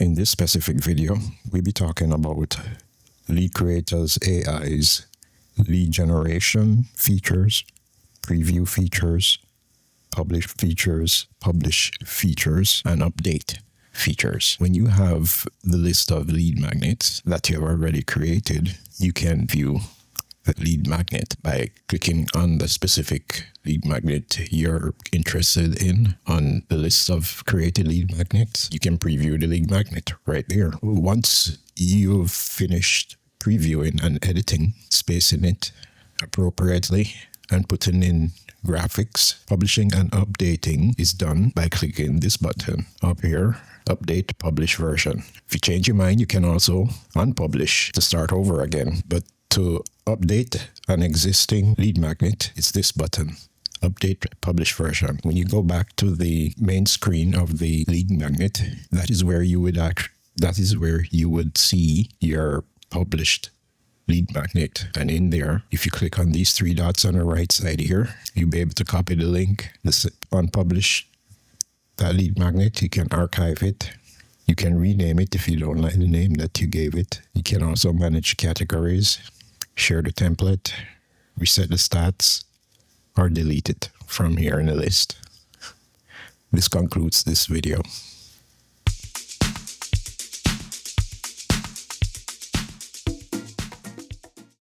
In this specific video, we'll be talking about LeadCreator AI's lead generation features, preview features, publish features, and update features. When you have the list of lead magnets that you have already created, you can view the lead magnet by clicking on the specific lead magnet you're interested in on the list of created lead magnets. You can preview the lead magnet right there. Once you've finished previewing and editing, spacing it appropriately, and putting in graphics, publishing and updating is done by clicking this button up here, Update Publish Version. If you change your mind, you can also unpublish to start over again. But to update an existing lead magnet, it's this button, Update Publish Version. When you go back to the main screen of the lead magnet, that is where you would see your published lead magnet. And in there, if you click on these three dots on the right side here, you'll be able to copy the link, unpublish that lead magnet. You can archive it. You can rename it if you don't like the name that you gave it. You can also manage categories, share the template, reset the stats, or delete it from here in the list. This concludes this video.